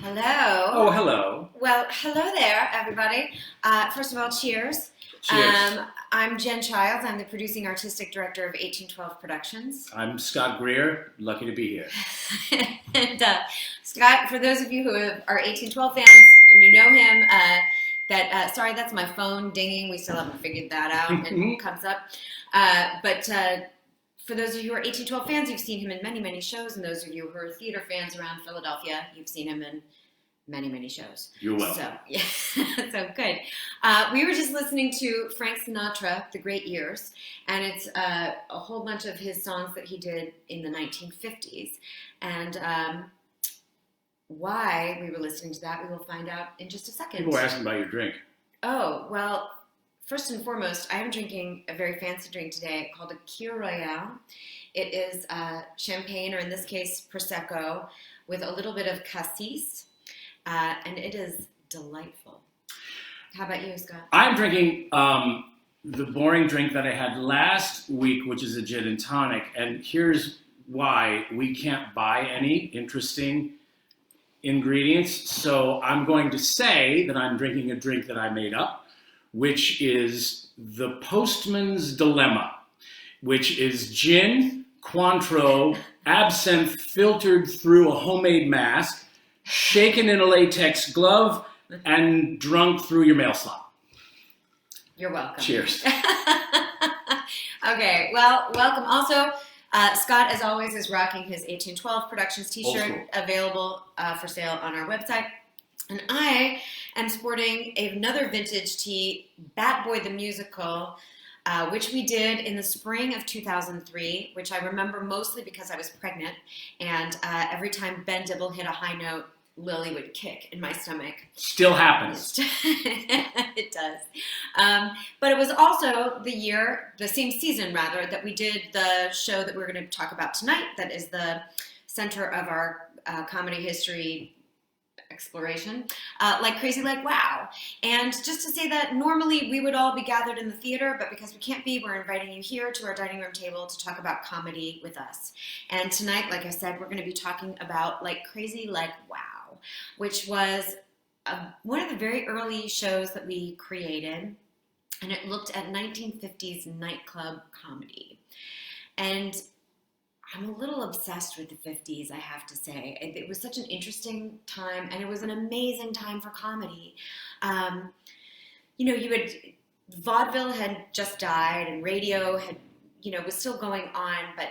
Hello. Oh, hello. Well, hello there, everybody. First of all, cheers. Cheers. I'm Jen Childs. I'm the producing artistic director of 1812 Productions. I'm Scott Greer. Lucky to be here. And Scott, for those of you who are 1812 fans and you know him, sorry, that's my phone dinging. We still haven't figured that out. It comes up. But for those of you who are 1812 fans, you've seen him in many, many shows. And those of you who are theater fans around Philadelphia, you've seen him in many, many shows. You're welcome. So, yeah, so good. We were just listening to Frank Sinatra, The Great Years, and it's a whole bunch of his songs that he did in the 1950s. And why we were listening to that, we will find out in just a second. People were asking about your drink. Oh, well, first and foremost, I am drinking a very fancy drink today called a Kir Royale. It is champagne, or in this case, Prosecco, with a little bit of cassis. And it is delightful. How about you, Scott? I'm drinking the boring drink that I had last week, which is a gin and tonic. And here's why: we can't buy any interesting ingredients. So I'm going to say that I'm drinking a drink that I made up, which is the Postman's Dilemma, which is gin, Cointreau, absinthe filtered through a homemade mask, shaken in a latex glove, and drunk through your mail slot. You're welcome. Cheers. Okay, well, welcome. Also, Scott, as always, is rocking his 1812 Productions t-shirt, available for sale on our website. And I am sporting another vintage tee, Bat Boy the Musical, which we did in the spring of 2003, which I remember mostly because I was pregnant. And every time Ben Dibble hit a high note, Lily would kick in my stomach. Still happens. It does. But it was also the same season rather, that we did the show that we're going to talk about tonight. That is the center of our comedy history exploration, Like Crazy Like Wow. And just to say that normally we would all be gathered in the theater, but because we can't be, we're inviting you here to our dining room table to talk about comedy with us. And tonight, like I said, we're going to be talking about Like Crazy Like Wow, which was one of the very early shows that we created, and it looked at 1950s nightclub comedy. And I'm a little obsessed with the 50s, I have to say. It was such an interesting time, and it was an amazing time for comedy. Vaudeville had just died, and radio had, was still going on, but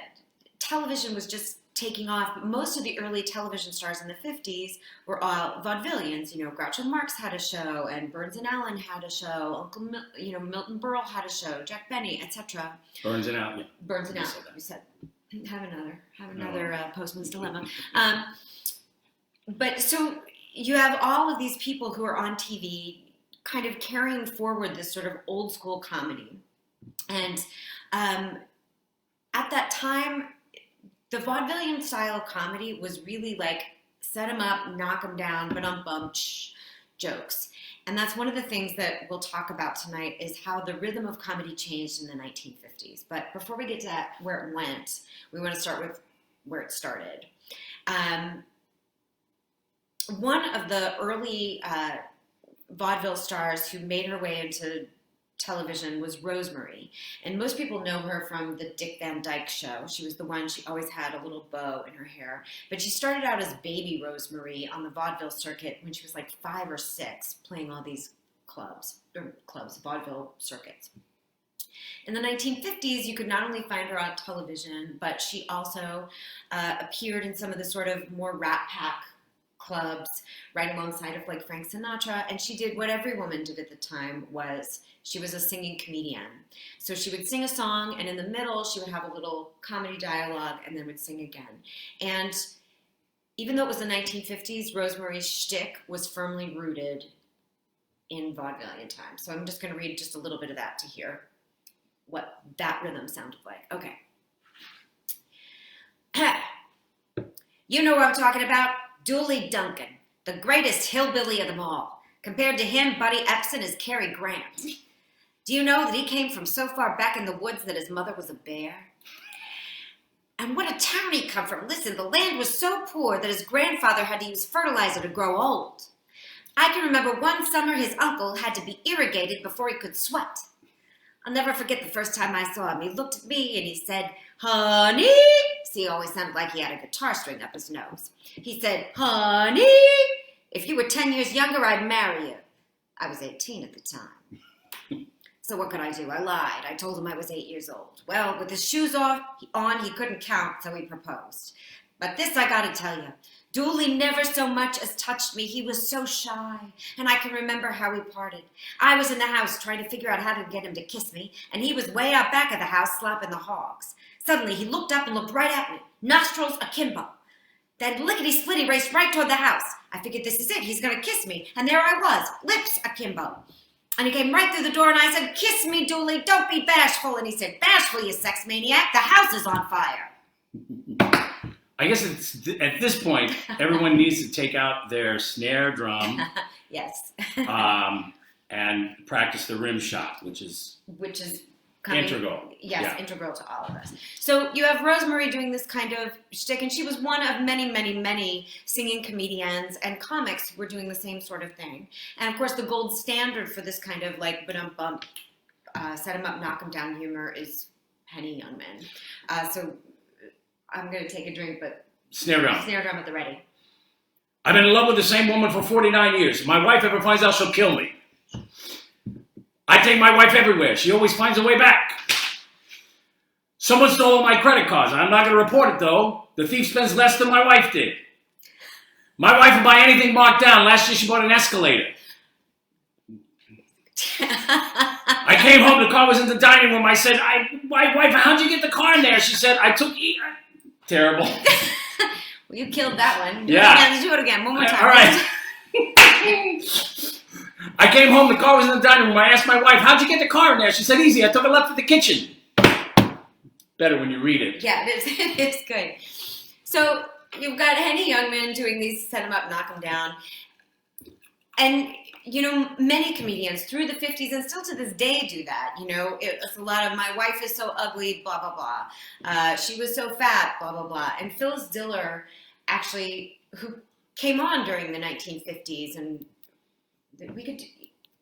television was just taking off. But most of the early television stars in the 50s were all vaudevillians. Groucho Marx had a show, and Burns and Allen had a show. Milton Berle had a show, Jack Benny, etc. Burns and Allen. Yeah. Burns and Allen, you said. Have another Postman's Dilemma. But so you have all of these people who are on TV kind of carrying forward this sort of old school comedy. And at that time, the vaudevillian style of comedy was really like set them up, knock them down, ba-dum-bum, jokes. And that's one of the things that we'll talk about tonight, is how the rhythm of comedy changed in the 1950s. But before we get to that, where it went, we want to start with where it started. One of the early vaudeville stars who made her way into television was Rosemary. And most people know her from the Dick Van Dyke Show. She was the one, she always had a little bow in her hair. But she started out as baby Rosemary on the vaudeville circuit when she was like 5 or 6, playing all these vaudeville circuits. In the 1950s, you could not only find her on television, but she also appeared in some of the sort of more Rat Pack clubs, right alongside of like Frank Sinatra. And she did what every woman did at the time, was she was a singing comedian. So she would sing a song, and in the middle, she would have a little comedy dialogue and then would sing again. And even though it was the 1950s, Rosemary's shtick was firmly rooted in vaudevillian time. So I'm just going to read just a little bit of that to hear what that rhythm sounded like. Okay. You know what I'm talking about? Dooley Duncan, the greatest hillbilly of them all. Compared to him, Buddy Epson is Cary Grant. Do you know that he came from so far back in the woods that his mother was a bear? And what a town he come from. Listen, the land was so poor that his grandfather had to use fertilizer to grow old. I can remember one summer his uncle had to be irrigated before he could sweat. I'll never forget the first time I saw him. He looked at me and he said, honey. See, he always sounded like he had a guitar string up his nose. He said, honey, if you were 10 years younger, I'd marry you. I was 18 at the time. So what could I do? I lied. I told him I was 8 years old. Well, with his shoes on, he couldn't count, so he proposed. But this I gotta tell you. Dooley never so much as touched me. He was so shy, and I can remember how we parted. I was in the house trying to figure out how to get him to kiss me, and he was way out back of the house slapping the hogs. Suddenly, he looked up and looked right at me, nostrils akimbo. Then lickety-splitty raced right toward the house. I figured this is it. He's going to kiss me. And there I was, lips akimbo. And he came right through the door, and I said, kiss me, Dooley. Don't be bashful. And he said, bashful, you sex maniac. The house is on fire. I guess it's, at this point, everyone needs to take out their snare drum. Yes. And practice the rim shot, which is integral. Yes, yeah. Integral to all of us. So you have Rosemary doing this kind of shtick, and she was one of many, many, many singing comedians and comics who were doing the same sort of thing. And of course, the gold standard for this kind of like ba-dum-bump, set him up, knock him down humor is Henny Youngman. So I'm going to take a drink, but snare drum at the ready. I've been in love with the same woman for 49 years. If my wife ever finds out, she'll kill me. I take my wife everywhere. She always finds a way back. Someone stole all my credit cards. I'm not going to report it, though. The thief spends less than my wife did. My wife will buy anything marked down. Last year, she bought an Escalator. I came home. The car was in the dining room. I said, my wife, how'd you get the car in there? She said, I took... Terrible. Well, you killed that one. Yeah. Do it again. One more time. All right. I came home, the car was in the dining room. I asked my wife, how'd you get the car in there? She said, easy, I took it left to the kitchen. Better when you read it. Yeah, it is good. So you've got Henny Youngman doing these set 'em up, knock 'em down. And, you know, many comedians through the 50s and still to this day do that. You know, it's a lot of my wife is so ugly, blah, blah, blah. She was so fat, blah, blah, blah. And Phyllis Diller actually, who came on during the 1950s, and we could,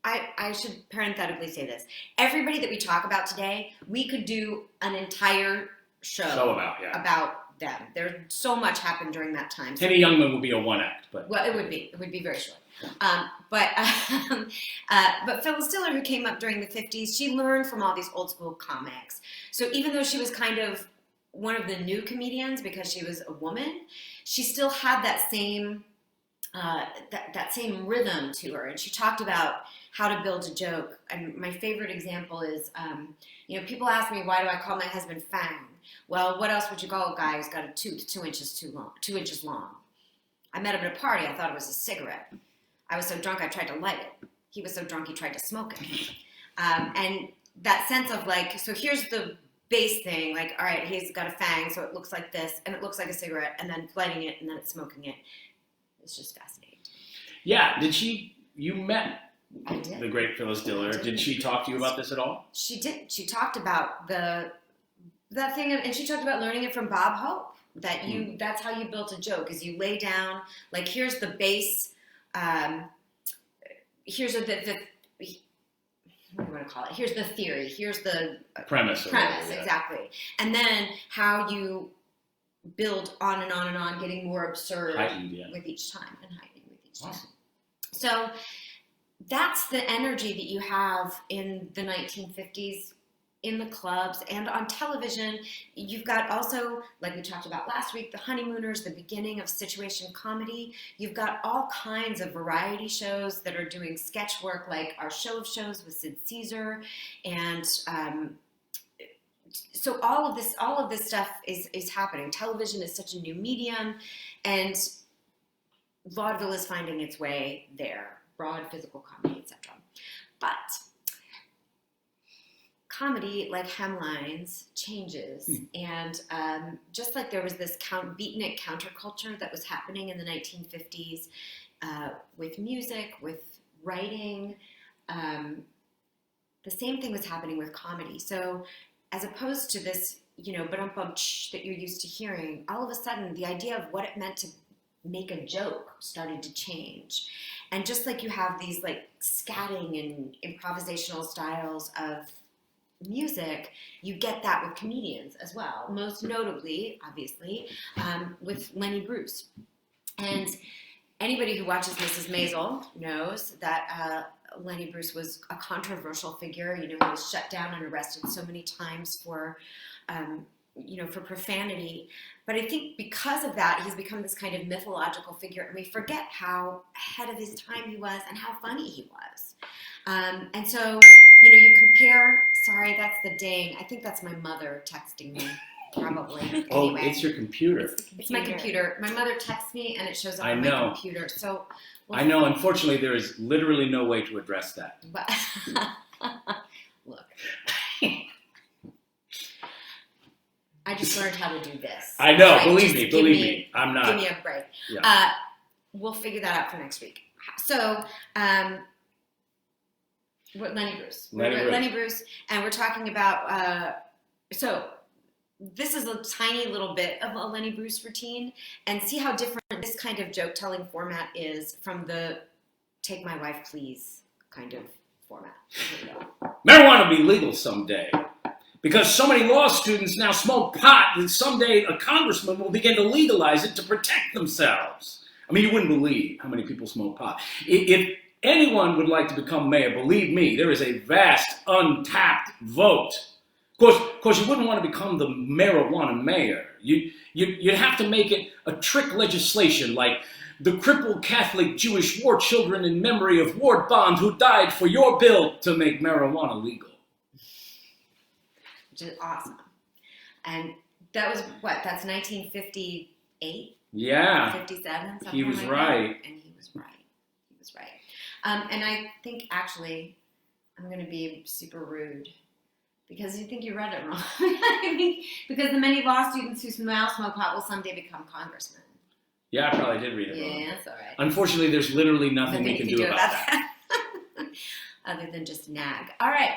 I should parenthetically say this. Everybody that we talk about today, we could do an entire show about them. There's so much happened during that time. Henny Youngman would be a one act, but well, it would be very short. But Phyllis Diller, who came up during the 50s, she learned from all these old school comics. So even though she was kind of one of the new comedians because she was a woman, she still had that same that same rhythm to her. And she talked about how to build a joke. And my favorite example is, you know, people ask me, why do I call my husband Fang? Well, what else would you call a guy who's got a tooth 2 inches long? I met him at a party. I thought it was a cigarette. I was so drunk I tried to light it. He was so drunk he tried to smoke it. And that sense of like, so here's the base thing, like, all right, he's got a fang, so it looks like this, and it looks like a cigarette, and then lighting it, and then it's smoking it. It's just fascinating. Yeah, you met I did. The great Phyllis Diller. Did she talk to you about this at all? She did. She talked about that thing, and she talked about learning it from Bob Hope. That's how you built a joke, is you lay down, like, here's the base, here's what do you want to call it? Here's the theory, here's the premise, exactly. And then how you build on and on and on, getting more absurd with each time, and heightening with each time. So that's the energy that you have in the 1950s in the clubs and on television. You've got also, like we talked about last week, the Honeymooners, the beginning of situation comedy. You've got all kinds of variety shows that are doing sketch work, like our Show of Shows with Sid Caesar. And so all of this stuff is happening. Television is such a new medium, and vaudeville is finding its way there. Broad physical comedy, etc. But comedy, like hemlines, changes. And just like there was this beatnik counterculture that was happening in the 1950s with music, with writing, the same thing was happening with comedy. So as opposed to this ba-dum-bum that you're used to hearing, all of a sudden the idea of what it meant to make a joke started to change. And just like you have these like scatting and improvisational styles of music, you get that with comedians as well. Most notably, obviously, with Lenny Bruce. And anybody who watches Mrs. Maisel knows that Lenny Bruce was a controversial figure. He was shut down and arrested so many times for profanity. But I think because of that, he's become this kind of mythological figure, and we forget how ahead of his time he was and how funny he was. And so, you compare, sorry, that's the ding. I think that's my mother texting me, probably. Oh, anyway, it's your computer. It's my computer. My mother texts me, and it shows up I on know. my computer. So I know, unfortunately, there is literally no way to address that. But look. I just learned how to do this. I know, Right? believe Just me, I'm not. Give me a break. Yeah. We'll figure that out for next week. So, Lenny Bruce. Lenny Bruce, and we're talking about, so this is a tiny little bit of a Lenny Bruce routine, and see how different this kind of joke-telling format is from the take my wife, please kind of format. Here we go. Marijuana will be legal someday. Because so many law students now smoke pot that someday a congressman will begin to legalize it to protect themselves. I mean, you wouldn't believe how many people smoke pot. If anyone would like to become mayor, believe me, there is a vast, untapped vote. Of course, you wouldn't want to become the marijuana mayor. You'd have to make it a trick legislation like the crippled Catholic Jewish war children in memory of Ward Bond who died for your bill to make marijuana legal. Which is awesome. And that was what? That's 1958? Yeah. 57? He was like right. That. And he was right. He was right. And I think, actually, I'm going to be super rude because you think you read it wrong. I think because the many law students who now smoke pot will someday become congressmen. Yeah, I probably did read it wrong. Yeah, that's all right. Unfortunately, there's literally nothing we can do about that. Other than just nag. All right.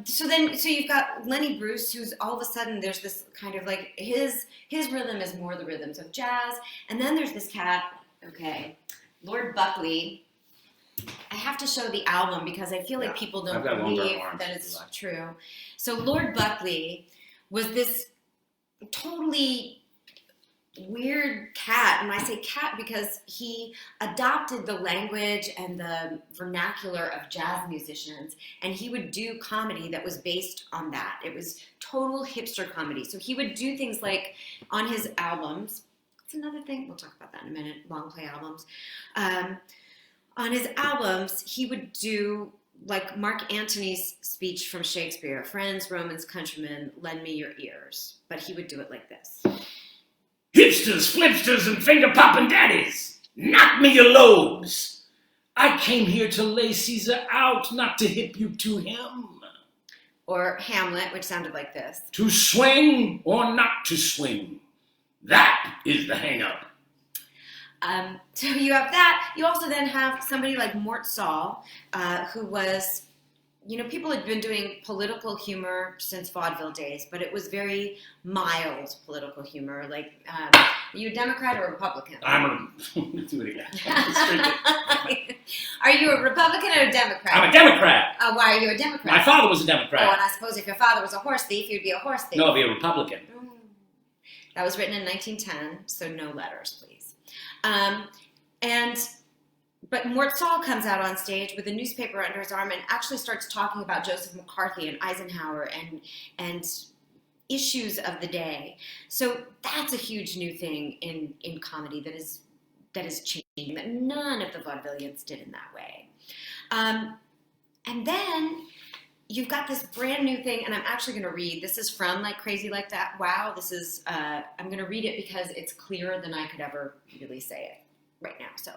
So you've got Lenny Bruce, who's all of a sudden there's this kind of like his rhythm is more the rhythms of jazz, and then there's this cat. Okay, Lord Buckley. I have to show the album because I feel like people don't believe that it's true. So Lord Buckley was this totally weird cat, and I say cat because he adopted the language and the vernacular of jazz musicians, and he would do comedy that was based on that. It was total hipster comedy. So he would do things like on his albums. That's another thing. We'll talk about that in a minute. Long play albums. On his albums, he would do like Mark Antony's speech from Shakespeare, "Friends, Romans, countrymen, lend me your ears." But he would do it like this. Hipsters, flipsters, and finger-popping daddies, knock me your lobes. I came here to lay Caesar out, not to hip you to him. Or Hamlet, which sounded like this. To swing or not to swing, that is the hang-up. So you have that. You also then have somebody like Mort Saul, who was, people had been doing political humor since vaudeville days, but it was very mild political humor. Like, are you a Democrat or a Republican? Do it again. Are you a Republican or a Democrat? I'm a Democrat. Why are you a Democrat? My father was a Democrat. Oh, and I suppose if your father was a horse thief, you'd be a horse thief. No, I'd be a Republican. That was written in 1910, so no letters, please. But Mort Saul comes out on stage with a newspaper under his arm and actually starts talking about Joseph McCarthy and Eisenhower and issues of the day. So that's a huge new thing in comedy that is changing, that none of the vaudevillians did in that way. And then you've got this brand new thing, and I'm actually going to read. This is from Like Crazy Like That. Wow, this is, I'm going to read it because it's clearer than I could ever really say it right now. So,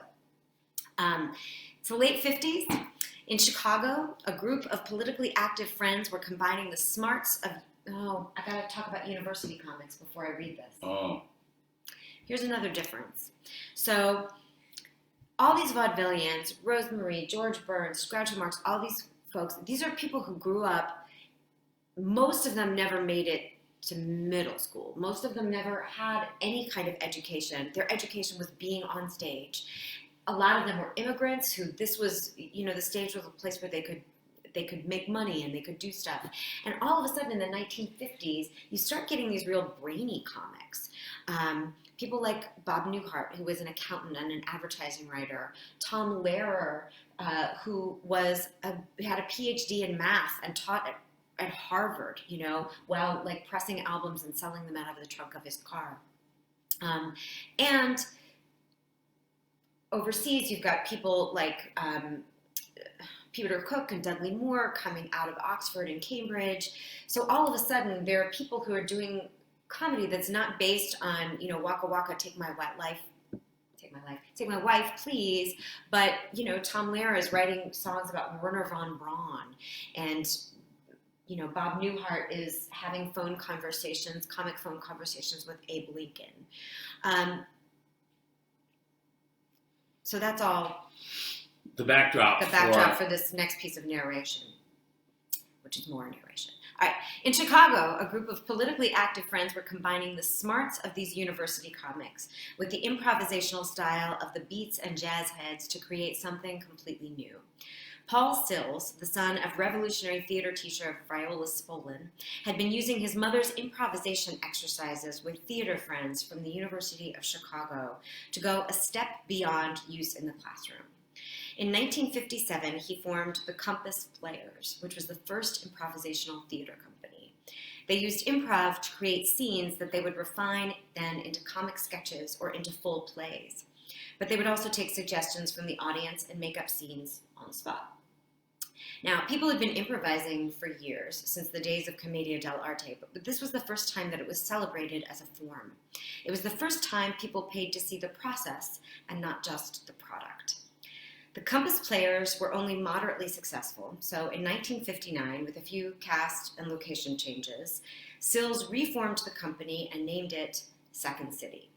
it's the late 50s. In Chicago, a group of politically active friends were combining the smarts of, I got to talk about university comics before I read this. Oh. Here's another difference. So, all these vaudevillians, Rosemarie, George Burns, Groucho Marx, all these folks, these are people who grew up, most of them never made it to middle school. Most of them never had any kind of education. Their education was being on stage. A lot of them were immigrants who this was, the stage was a place where they could make money and they could do stuff. And all of a sudden in the 1950s, you start getting these real brainy comics. People like Bob Newhart, who was an accountant and an advertising writer. Tom Lehrer, who had a PhD in math and taught at Harvard, while like pressing albums and selling them out of the trunk of his car. And overseas, you've got people like Peter Cook and Dudley Moore coming out of Oxford and Cambridge. So all of a sudden, there are people who are doing comedy that's not based on, Waka Waka, take my wife, please. But, Tom Lehrer is writing songs about Werner von Braun. And, Bob Newhart is having comic phone conversations with Abe Lincoln. So that's all. The backdrop for this next piece of narration, which is more narration. All right. In Chicago, a group of politically active friends were combining the smarts of these university comics with the improvisational style of the beats and jazz heads to create something completely new. Paul Sills, the son of revolutionary theater teacher Viola Spolin, had been using his mother's improvisation exercises with theater friends from the University of Chicago to go a step beyond use in the classroom. In 1957, he formed the Compass Players, which was the first improvisational theater company. They used improv to create scenes that they would refine then into comic sketches or into full plays. But they would also take suggestions from the audience and make up scenes on the spot. Now, people had been improvising for years, since the days of Commedia dell'arte, but this was the first time that it was celebrated as a form. It was the first time people paid to see the process and not just the product. The Compass Players were only moderately successful, so in 1959, with a few cast and location changes, Sills reformed the company and named it Second City.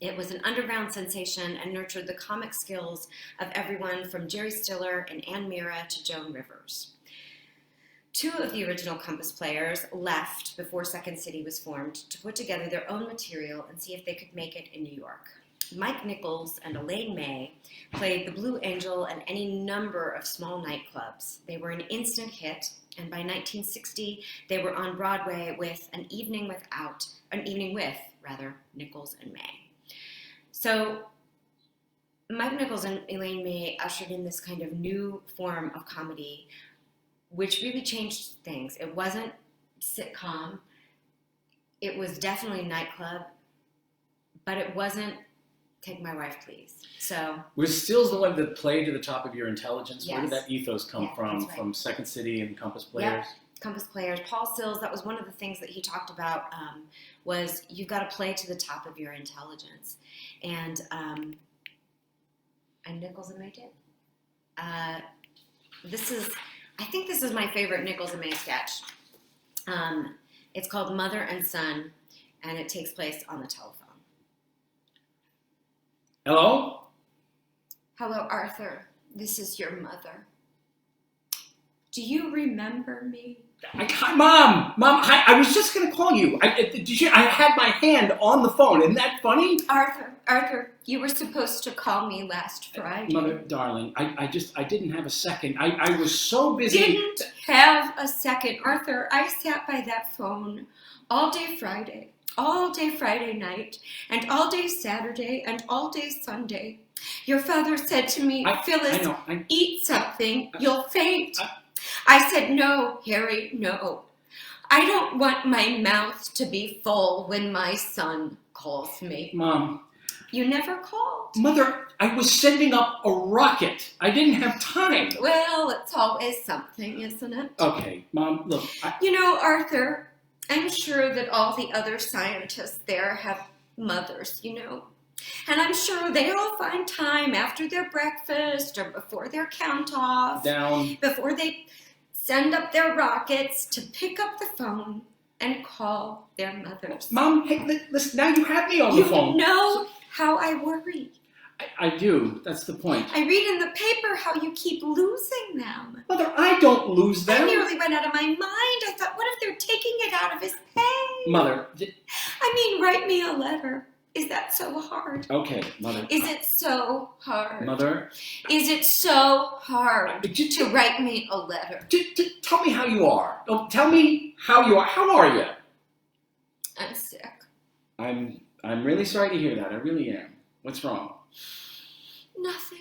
It was an underground sensation and nurtured the comic skills of everyone from Jerry Stiller and Ann Mira to Joan Rivers. Two of the original Compass Players left before Second City was formed to put together their own material and see if they could make it in New York. Mike Nichols and Elaine May played the Blue Angel and any number of small nightclubs. They were an instant hit, and by 1960, they were on Broadway with An Evening with Nichols and May. So Mike Nichols and Elaine May ushered in this kind of new form of comedy, which really changed things. It wasn't sitcom. It was definitely nightclub, but it wasn't Take My Wife, Please. So was Stills the one that played to the top of your intelligence? Yes. Where did that ethos come from? Right. From Second City and Compass Players? Yep. Compass Players. Paul Sills, that was one of the things that he talked about, was you've got to play to the top of your intelligence. And Nichols and May did. I think this is my favorite Nichols and May sketch. It's called Mother and Son, and it takes place on the telephone. Hello? Hello, Arthur. This is your mother. Do you remember me? Mom, I was just going to call you. I had my hand on the phone. Isn't that funny? Arthur, you were supposed to call me last Friday. Mother, darling, I didn't have a second. I was so busy. Didn't have a second. Arthur, I sat by that phone all day Friday night, and all day Saturday, and all day Sunday. Your father said to me, Phyllis, eat something, you'll faint. I said, no, Harry, no. I don't want my mouth to be full when my son calls me. Mom. You never called. Mother, I was sending up a rocket. I didn't have time. Well, it's always something, isn't it? Okay, Mom, look. Arthur, I'm sure that all the other scientists there have mothers, And I'm sure they all find time after their breakfast or before their count-off. Before they send up their rockets to pick up the phone and call their mothers. Mom, hey, listen, now you have me on the phone. You know how I worry. I do. That's the point. I read in the paper how you keep losing them. Mother, I don't lose them. I nearly went out of my mind. I thought, what if they're taking it out of his pay? Mother. I mean, write me a letter. Is that so hard? Okay, Mother. Is it so hard? Mother. Is it so hard to write me a letter? Tell me how you are. Oh, tell me how you are. How are you? I'm sick. I'm really sorry to hear that. I really am. What's wrong? Nothing.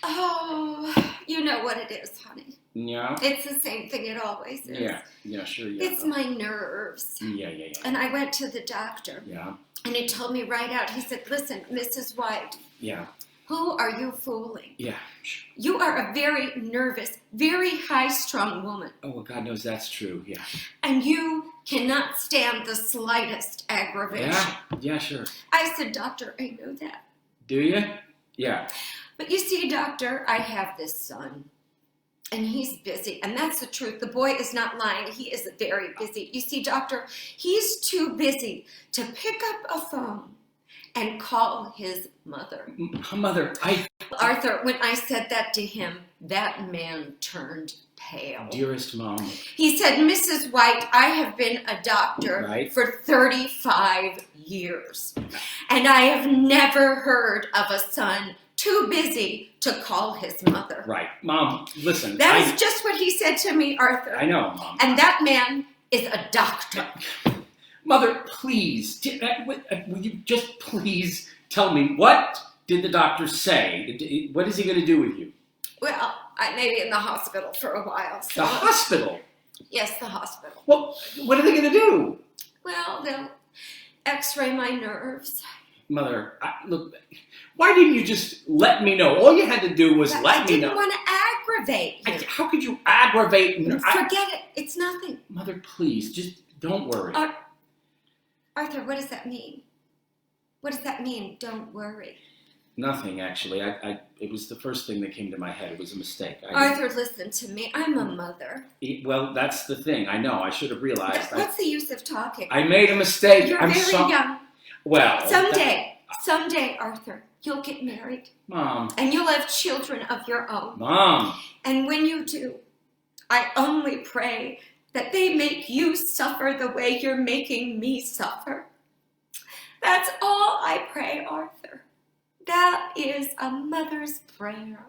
Oh, you know what it is, honey. Yeah? It's the same thing it always is. Yeah, sure. Yeah. It's my nerves. Yeah. And I went to the doctor. Yeah. And he told me right out, he said, listen, Mrs. White. Yeah. Who are you fooling? Yeah. Sure. You are a very nervous, very high-strung woman. Oh, well, God knows that's true. Yeah. And you cannot stand the slightest aggravation. Yeah, sure. I said, doctor, I know that. Do you? Yeah. But you see, doctor, I have this son. And he's busy. And that's the truth. The boy is not lying. He is very busy. You see, doctor, he's too busy to pick up a phone and call his mother. Mother, Arthur, when I said that to him, that man turned pale. Dearest Mom. He said, Mrs. White, I have been a doctor for 35 years. And I have never heard of a son too busy to call his mother. Right. Mom, listen. That is just what he said to me, Arthur. I know, Mom. And that man is a doctor. Mother, please, will you just please tell me, what did the doctor say? What is he going to do with you? Well, I may be in the hospital for a while. So. The hospital? Yes, the hospital. Well, what are they going to do? Well, they'll x-ray my nerves. Mother, look, why didn't you just let me know? All you had to do was let me know. I didn't want to aggravate you. How could you aggravate? Forget it. It's nothing. Mother, please, just don't worry. Arthur, what does that mean? What does that mean, don't worry? Nothing, actually. It was the first thing that came to my head. It was a mistake. Arthur, listen to me. I'm a mother. Well, that's the thing. I know. I should have realized. What's the use of talking? I made a mistake. You're very young. Well, someday, Arthur, you'll get married. Mom. And you'll have children of your own. Mom. And when you do, I only pray that they make you suffer the way you're making me suffer. That's all I pray, Arthur. That is a mother's prayer.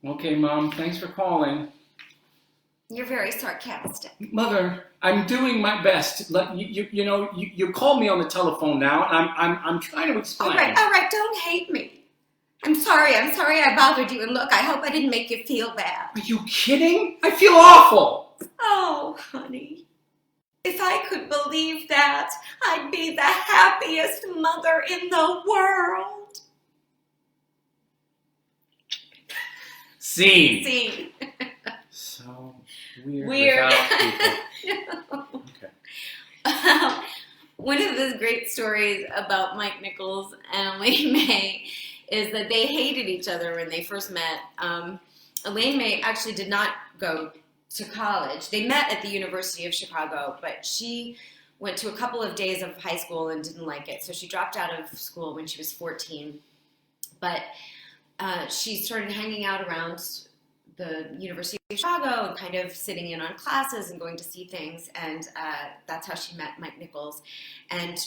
Okay, Mom, thanks for calling. You're very sarcastic. Mother, I'm doing my best. You called me on the telephone now, and I'm trying to explain. All right, don't hate me. I'm sorry I bothered you, and look, I hope I didn't make you feel bad. Are you kidding? I feel awful. Oh, honey. If I could believe that, I'd be the happiest mother in the world. Scene. So weird. Without people. Okay. One of the great stories about Mike Nichols and Elaine May is that they hated each other when they first met. Elaine May actually did not go to college. They met at the University of Chicago, but she went to a couple of days of high school and didn't like it. So she dropped out of school when she was 14. But she started hanging out around the University of Chicago and kind of sitting in on classes and going to see things. And that's how she met Mike Nichols. And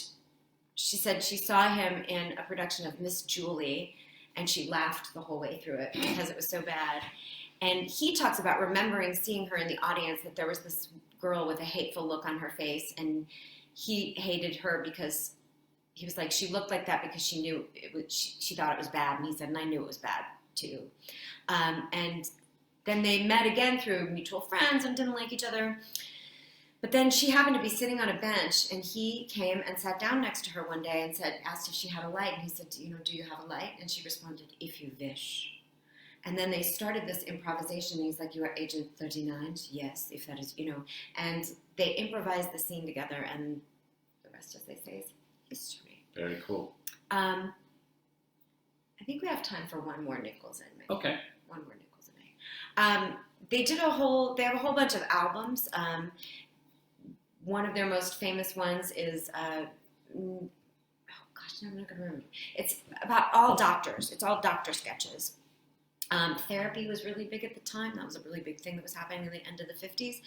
she said she saw him in a production of Miss Julie, and she laughed the whole way through it because it was so bad. And he talks about remembering seeing her in the audience, that there was this girl with a hateful look on her face, and he hated her because he was like, she looked like that because she knew it was, she thought it was bad. And he said, and I knew it was bad too. And then they met again through mutual friends and didn't like each other. But then she happened to be sitting on a bench, and he came and sat down next to her one day and asked if she had a light. And he said, do you have a light? And she responded, if you wish. And then they started this improvisation. He's like, you are Agent 39? Yes, if that is, And they improvised the scene together, and the rest, as they say, is history. Very cool. I think we have time for one more Nichols and May. Okay. One more Nichols and May. They have a whole bunch of albums. One of their most famous ones is, gosh, I'm not going to remember. It's about all doctors. It's all doctor sketches. Therapy was really big at the time. That was a really big thing that was happening in the end of the 50s.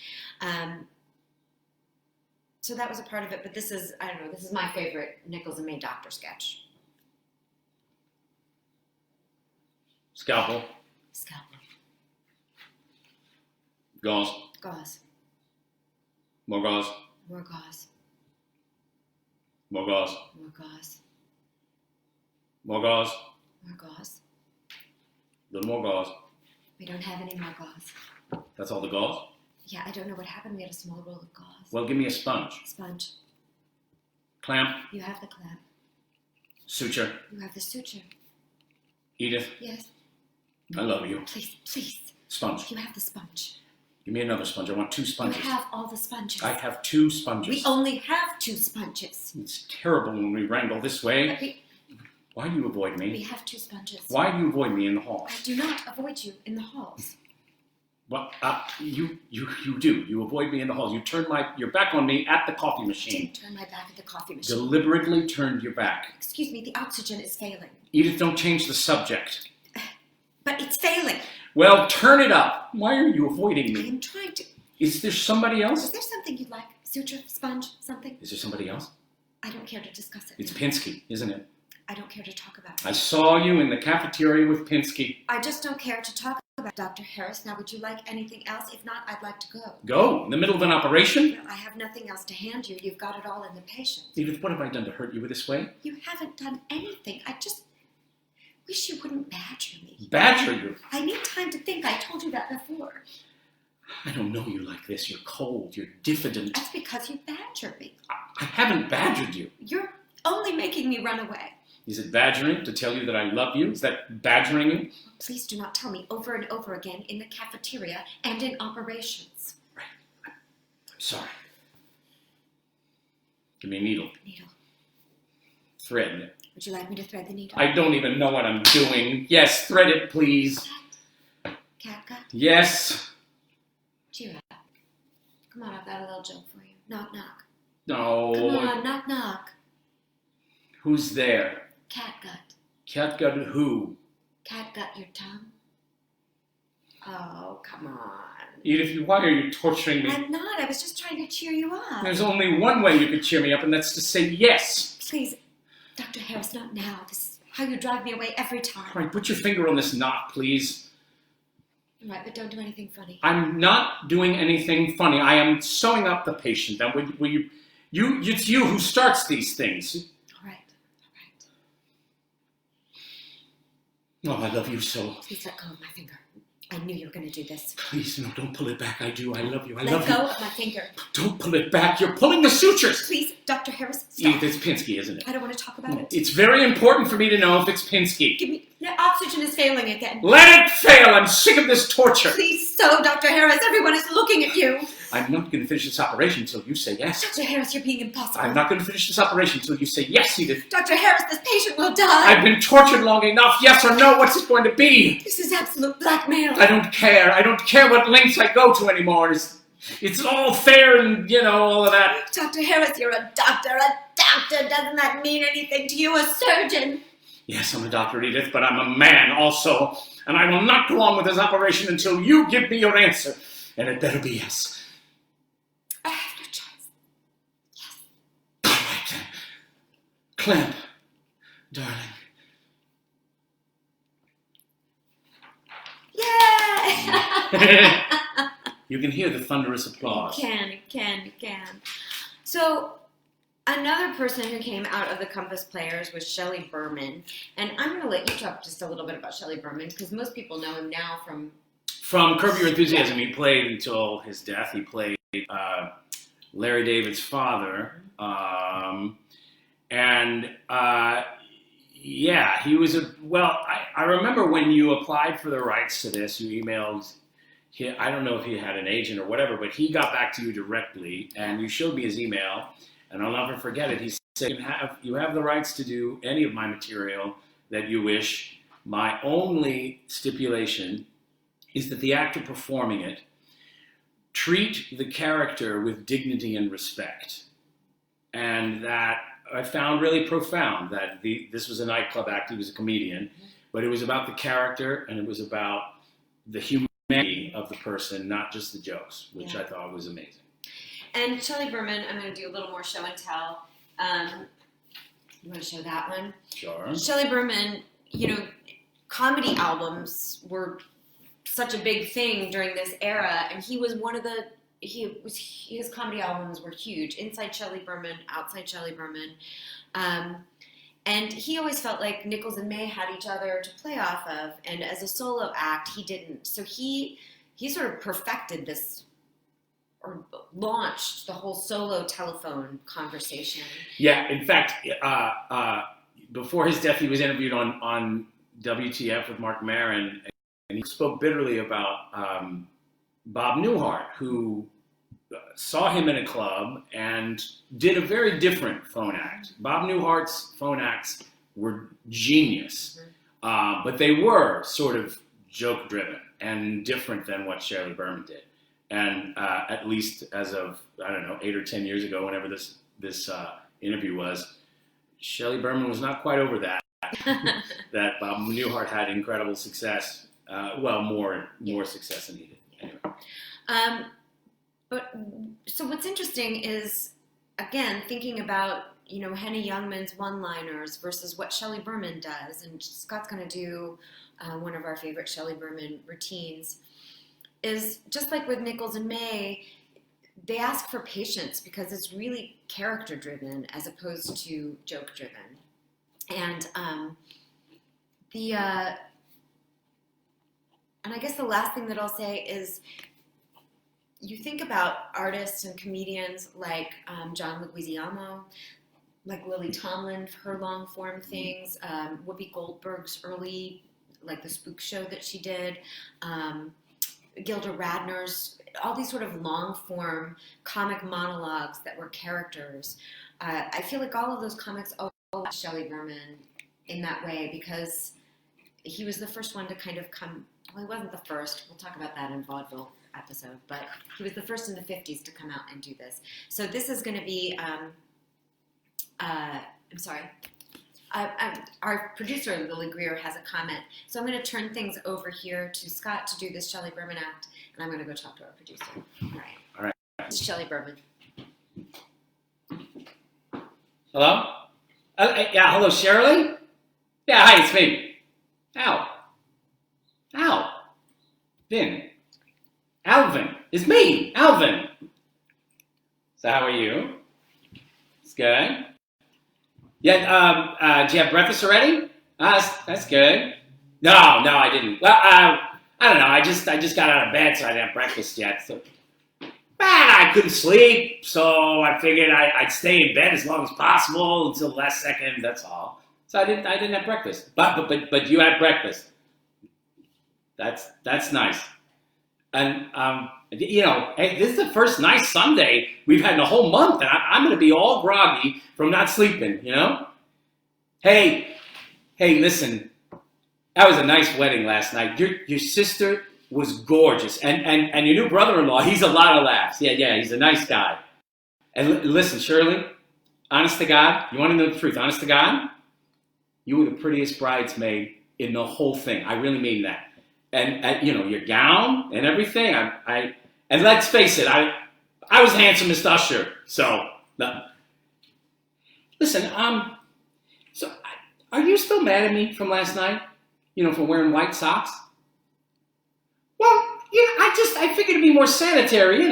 So that was a part of it. But this is, I don't know, this is my favorite Nichols and May doctor sketch. Scalpel. Scalpel. Gauze. Gauze. More gauze. More gauze. More gauze. More gauze. More gauze. More gauze. A little more gauze. We don't have any more gauze. That's all the gauze? Yeah, I don't know what happened. We had a small roll of gauze. Well, give me a sponge. Sponge. Clamp. You have the clamp. Suture. You have the suture. Edith. Yes. I love you. Please, please. Sponge. You have the sponge. Give me another sponge. I want 2 sponges. You have all the sponges. I have 2 sponges. We only have 2 sponges. It's terrible when we wrangle this way. We Why do you avoid me? have 2 sponges. Why do you avoid me in the hall? I do not avoid you in the halls. What? You do. You avoid me in the halls. You turn your back on me at the coffee I machine. didn't turn my back at the coffee machine. Deliberately turned your back. Excuse me, the oxygen is failing. Edith, don't change the subject. But it's failing. Well, turn it up. Why are you avoiding I me? am trying to... Is there somebody Is else? there something you'd like? Suture, sponge, something? Is there somebody else? I don't care to discuss it. It's now. Pinsky, isn't it? I don't care to talk about it. I saw you in the cafeteria with Pinsky. I just don't care to talk about Dr. Harris. Now, would you like anything else? If not, I'd like to go. Go? In the middle of an operation? I have nothing else to hand you. You've got it all in the patient. Edith, what have I done to hurt you this way? You haven't done anything. I just wish you wouldn't badger me. Badger you? I need time to think. I told you that before. I don't know you like this. You're cold. You're diffident. That's because you badger me. I haven't badgered you. You're only making me run away. Is it badgering to tell you that I love you? Is that badgering you? Please do not tell me over and over again in the cafeteria and in operations. Right. I'm sorry. Give me a needle. Needle. Thread. Would you like me to thread the needle? I don't even know what I'm doing. Yes, thread it, please. Catgut? Yes. Cheer up. Come on, I've got a little joke for you. Knock, knock. No. Come on, knock, knock. Who's there? Catgut. Catgut who? Catgut your tongue. Oh, come on. Edith, why are you torturing me? I'm not. I was just trying to cheer you up. There's only one way you could cheer me up, and that's to say yes. Please, Dr. Harris, not now. This is how you drive me away every time. All right, put your finger on this knot, please. All right, but don't do anything funny. I'm not doing anything funny. I am sewing up the patient. Now, will you, it's you who starts these things. All right. Oh, I love you so. Please let go of my finger. I knew you were going to do this. Please, no, don't pull it back. I do. I love you. I Let love go you. of my finger. Don't pull it back. You're pulling the sutures. Please, Dr. Harris, stop. Edith, it's Pinsky, isn't it? I don't want to talk about it. It's very important for me to know if it's Pinsky. Give me... The oxygen is failing again. Let it fail. I'm sick of this torture. Please, so, Dr. Harris, everyone is looking at you. I'm not going to finish this operation until you say yes. Dr. Harris, you're being impossible. I'm not going to finish this operation until you say yes, Edith. Dr. Harris, this patient will die. I've been tortured long enough. Yes or no? What's it going to be? This is absolute blackmail. I don't care. I don't care what lengths I go to anymore. It's all fair and, all of that. Dr. Harris, you're a doctor. A doctor, doesn't that mean anything to you? A surgeon. Yes, I'm a doctor, Edith, but I'm a man also. And I will not go on with this operation until you give me your answer. And it better be yes. I have no choice. Yes. All right, then. Clamp, darling. Yay! You can hear the thunderous applause. You can. So, another person who came out of the Compass Players was Shelley Berman. And I'm going to let you talk just a little bit about Shelley Berman, because most people know him now from... From Curb Your Enthusiasm. He played until his death. He played Larry David's father. Yeah, he was I remember when you applied for the rights to this, you emailed... I don't know if he had an agent or whatever, but he got back to you directly, and you showed me his email, and I'll never forget it. He said, you have the rights to do any of my material that you wish. My only stipulation is that the actor performing it treat the character with dignity and respect, and that I found really profound, that this was a nightclub act, he was a comedian, but it was about the character and it was about the humanity of the person, not just the jokes, which I thought was amazing. And Shelley Berman, I'm going to do a little more show and tell. You want to show that one? Sure. Shelley Berman, comedy albums were such a big thing during this era, and he was one of the. His comedy albums were huge. Inside Shelley Berman, Outside Shelley Berman, and he always felt like Nichols and May had each other to play off of. And as a solo act, he didn't. So he sort of perfected this, or launched the whole solo telephone conversation. Yeah, in fact, before his death, he was interviewed on WTF with Mark Maron, and he spoke bitterly about Bob Newhart, who saw him in a club and did a very different phone act. Bob Newhart's phone acts were genius, but they were sort of joke-driven and different than what Shelley Berman did. And at least as of, 8 or 10 years ago, whenever this interview was, Shelley Berman was not quite over that. That Bob Newhart had incredible success. More success than he did. Anyway. But so what's interesting is, again, thinking about Henny Youngman's one-liners versus what Shelley Berman does, and Scott's going to do one of our favorite Shelley Berman routines. Is just like with Nichols and May, they ask for patience because it's really character-driven as opposed to joke-driven. And and I guess the last thing that I'll say is, you think about artists and comedians like John Leguizamo, like Lily Tomlin, her long-form things, Whoopi Goldberg's early, like the Spook Show that she did, Gilda Radner's, all these sort of long-form comic monologues that were characters. I feel like all of those comics owe Shelley Berman in that way, because he was the first one to kind of come. Well, he wasn't the first. We'll talk about that in vaudeville episode, but he was the first in the 50s to come out and do this. So this is going to be, I'm sorry, our producer, Lily Greer, has a comment. So I'm going to turn things over here to Scott to do this Shelley Berman act, and I'm going to go talk to our producer. All right. This is Shelley Berman. Hello? Hello, Shirley? Yeah, hi, it's me. Al. Vin. Alvin. It's me, Alvin. So how are you? It's good. Yeah, do you have breakfast already? That's good. No, I didn't. Well, I don't know. I just got out of bed, so I didn't have breakfast yet. So, I couldn't sleep, so I figured I'd stay in bed as long as possible until the last second. That's all. So I didn't have breakfast. But you had breakfast. That's nice. And hey, this is the first nice Sunday we've had in a whole month, and I'm going to be all groggy from not sleeping. Hey, listen, that was a nice wedding last night. Your sister was gorgeous, and your new brother-in-law, he's a lot of laughs. Yeah, he's a nice guy. And listen, Shirley, honest to God, you want to know the truth? Honest to God, you were the prettiest bridesmaid in the whole thing. I really mean that. And your gown and everything. And let's face it, I was handsomest usher. So, listen, so are you still mad at me from last night? For wearing white socks? Well, I figured it'd be more sanitary,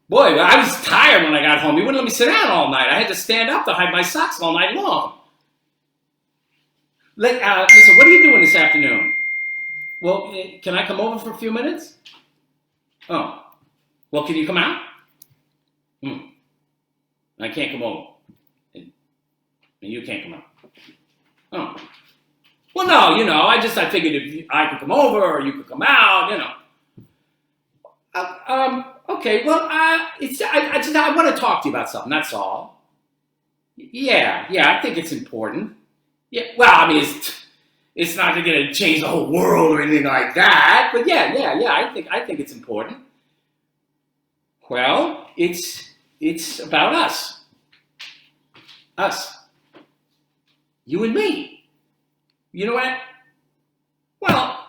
Boy, I was tired when I got home. You wouldn't let me sit down all night. I had to stand up to hide my socks all night long. Listen, what are you doing this afternoon? Well, can I come over for a few minutes? Oh. Well, can you come out? I can't come over. And you can't come out. Oh. Well, no, I figured if I could come over or you could come out, Okay, well, I want to talk to you about something, that's all. Yeah, I think it's important. Yeah, well, I mean, it's not going to change the whole world or anything like that, but yeah, I think it's important. Well, it's about us. Us. You and me. You know what? Well,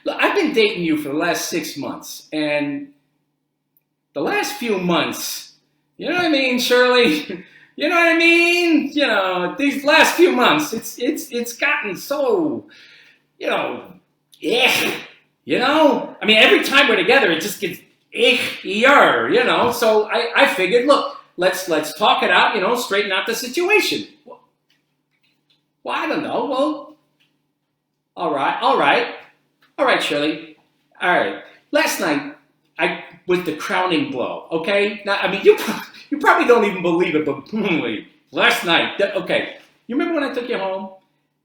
look, I've been dating you for the last 6 months, and the last few months, you know what I mean, Shirley? You know what I mean? You know, these last few months, it's gotten so, you know, you know? I mean, every time we're together, it just gets ichier, you know? So I figured, look, let's talk it out, you know, straighten out the situation. Well, I don't know. Well, all right, Shirley. All right. Last night, I was the crowning blow, okay? Now, I mean, you probably don't even believe it, but last night, okay. You remember when I took you home?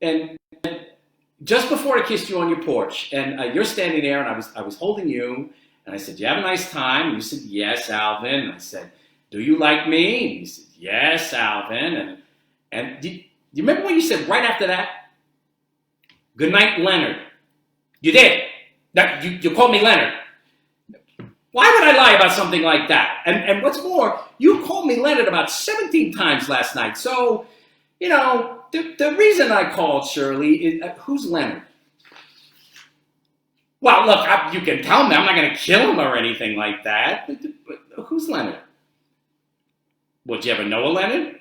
And just before I kissed you on your porch, and you're standing there, and I was holding you, and I said, "You have a nice time?" And you said, "Yes, Alvin." And I said, "Do you like me?" And you said, "Yes, Alvin." And do you remember what you said right after that? "Good night, Leonard." You did. You called me Leonard. Why would I lie about something like that? And what's more, you called me Leonard about 17 times last night. So, you know, the reason I called, Shirley, is, who's Leonard? Well, look, you can tell me. I'm not going to kill him or anything like that. But who's Leonard? Well, did you ever know a Leonard?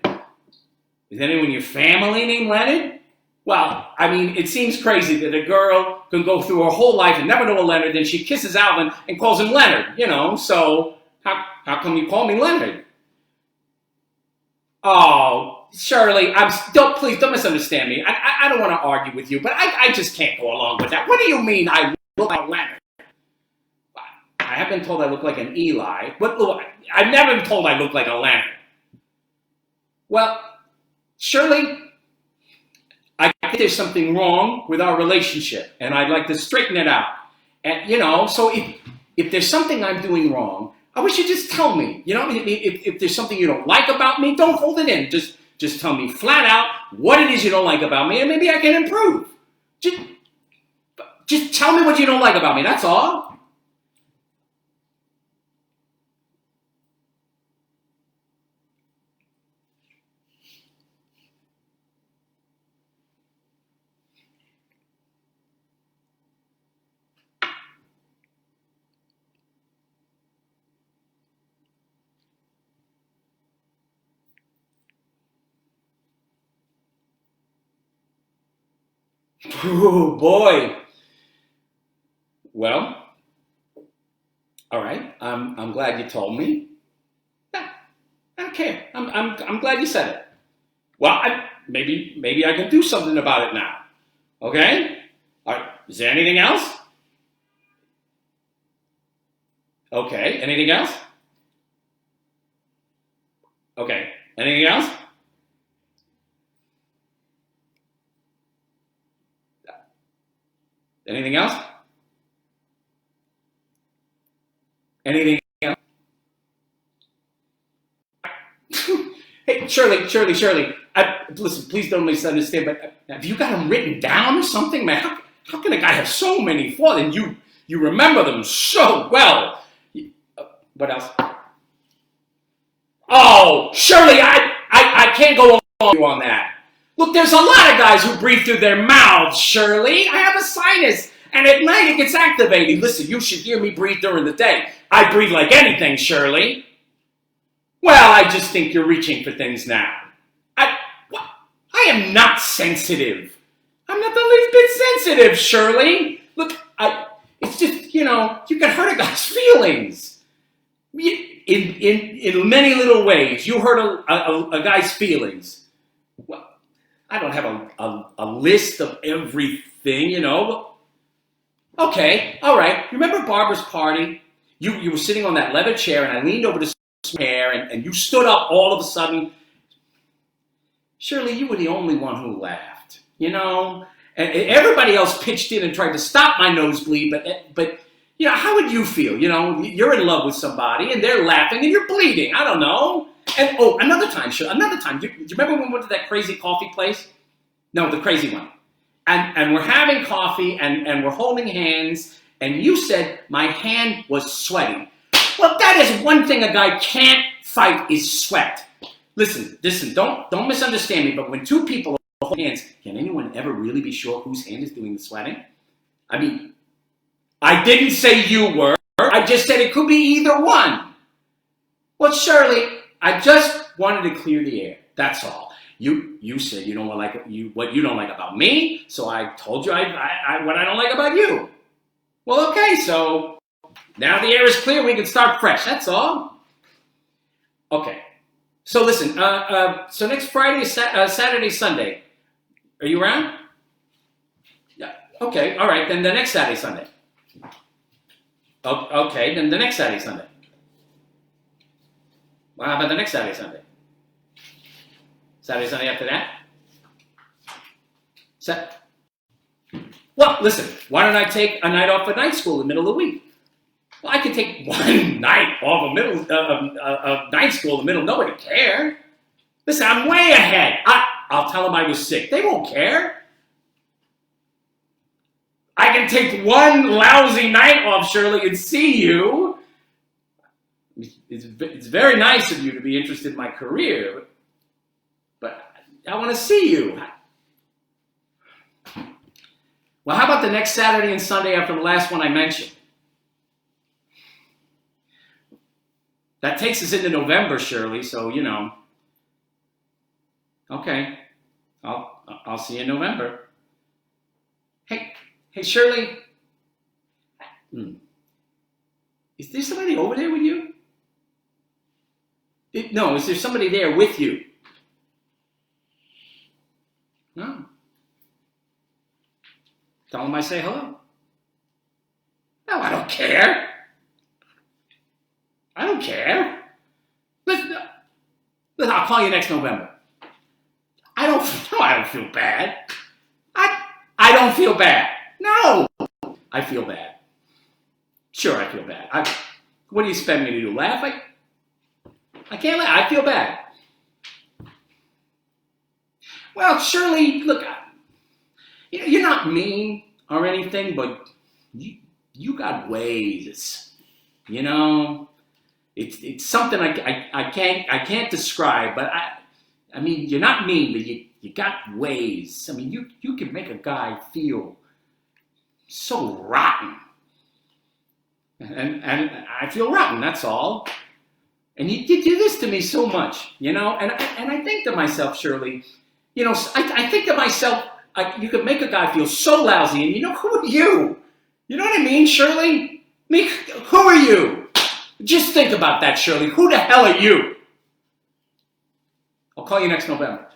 Is anyone in your family named Leonard? Well, I mean, it seems crazy that a girl can go through her whole life and never know a Leonard, then she kisses Alvin and calls him Leonard, you know, so how come you call me Leonard? Oh, Shirley, please don't misunderstand me. I don't want to argue with you, but I just can't go along with that. What do you mean I look like Leonard? I have been told I look like an Eli, but look, I've never been told I look like a Leonard. Well, Shirley, I think there's something wrong with our relationship, and I'd like to straighten it out. And, you know, so if there's something I'm doing wrong, I wish you'd just tell me. You know, if there's something you don't like about me, don't hold it in. Just tell me flat out what it is you don't like about me, and maybe I can improve. Just tell me what you don't like about me, that's all. Oh, boy. Well, all right. I'm glad you told me. I don't care. I'm glad you said it. Well, maybe I can do something about it now. Okay? All right. Is there anything else? Okay. Anything else? Okay. Anything else? Anything else? Anything else? Hey, Shirley. Listen, please don't misunderstand, but have you got them written down or something, man? How can a guy have so many flaws and you remember them so well? What else? Oh, Shirley, I can't go along with you on that. Look, there's a lot of guys who breathe through their mouths, Shirley. I have a sinus, and at night it gets activated. Listen, you should hear me breathe during the day. I breathe like anything, Shirley. Well, I just think you're reaching for things now. I am not sensitive. I'm not the least bit sensitive, Shirley. Look, it's just, you know, you can hurt a guy's feelings. In many little ways, you hurt a guy's feelings. Well, I don't have a list of everything, you know. Okay, all right. Remember Barbara's party? You were sitting on that leather chair, and I leaned over to hair, and you stood up all of a sudden. Shirley, you were the only one who laughed, you know. And everybody else pitched in and tried to stop my nosebleed, but you know, how would you feel? You know, you're in love with somebody, and they're laughing, and you're bleeding. I don't know. And another time. Do you remember when we went to that crazy coffee place? No, the crazy one. And we're having coffee, and we're holding hands, and you said my hand was sweaty. Well, that is one thing a guy can't fight is sweat. listen, don't misunderstand me, but when two people hold hands, can anyone ever really be sure whose hand is doing the sweating? I mean, I didn't say you were. I just said it could be either one. Well, Shirley, I just wanted to clear the air. That's all. You said you don't like what you don't like about me, so I told you what I don't like about you. Well, okay, so now the air is clear. We can start fresh. That's all. Okay. So listen. So next Friday, Saturday, Sunday. Are you around? Yeah. Okay. All right. Then the next Saturday, Sunday. Okay. Then the next Saturday, Sunday. Well, how about the next Saturday, Sunday? Saturday, Sunday after that? Well, listen, why don't I take a night off at night school in the middle of the week? Well, I can take one night off of night school in the middle. Nobody care. Listen, I'm way ahead. I'll tell them I was sick. They won't care. I can take one lousy night off, Shirley, and see you. It's very nice of you to be interested in my career, but I want to see you. Well, how about the next Saturday and Sunday after the last one I mentioned? That takes us into November, Shirley, so, you know. Okay. I'll see you in November. Hey, Shirley. Is there somebody over there with you? No, is there somebody there with you? No. Tell them I say hello. No, I don't care. I don't care. Listen, I'll call you next November. I don't feel bad. I don't feel bad. No, I feel bad. Sure, I feel bad. What do you expect me to do? Laugh? I can't laugh. I feel bad. Well, Shirley, look, you're not mean or anything, but you got ways. You know, it's something I can't describe, but I mean, you're not mean, but you got ways. I mean, you can make a guy feel so rotten. And I feel rotten, that's all. And you do this to me so much, you know? And I think to myself, Shirley, you know, I think to myself, you could make a guy feel so lousy, and you know, who are you? You know what I mean, Shirley? Who are you? Just think about that, Shirley. Who the hell are you? I'll call you next November.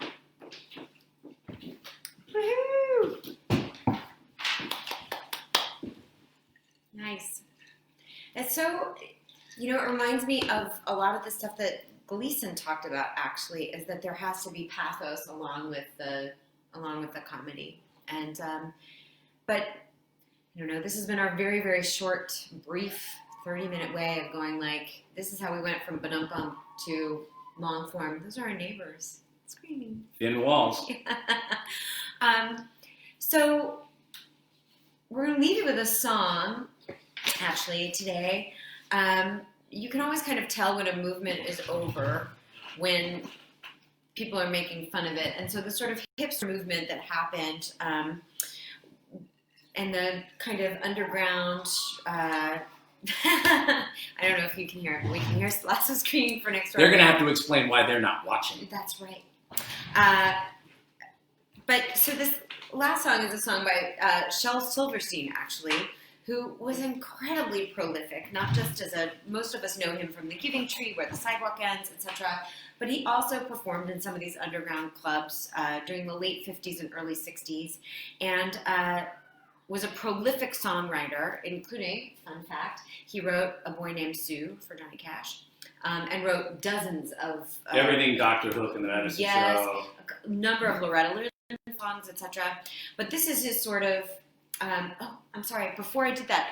Woohoo! Nice. It's so, you know, it reminds me of a lot of the stuff that Gleason talked about, actually, is that there has to be pathos along with the comedy. And but I don't know, this has been our very, very short, brief 30-minute way of going like, this is how we went from ba-dum-bum to long form. Those are our neighbors screaming. Thin walls. So we're going to leave you with a song, actually, today. You can always kind of tell when a movement is over when people are making fun of it. And so the sort of hipster movement that happened and the kind of underground, I don't know if you can hear it. We can hear Lasso screaming for next door. They're going to have to explain why they're not watching. That's right. But so this last song is a song by Shel Silverstein, actually, who was incredibly prolific, not just most of us know him from The Giving Tree, Where the Sidewalk Ends, etc., but he also performed in some of these underground clubs during the late 50s and early 60s, and was a prolific songwriter, including, fun fact, he wrote A Boy Named Sue for Johnny Cash, and wrote dozens of... Everything Dr. Hook and the Medicine Show. A number of Loretta Lynn songs, etc. But this is his sort of... I'm sorry, before I did that,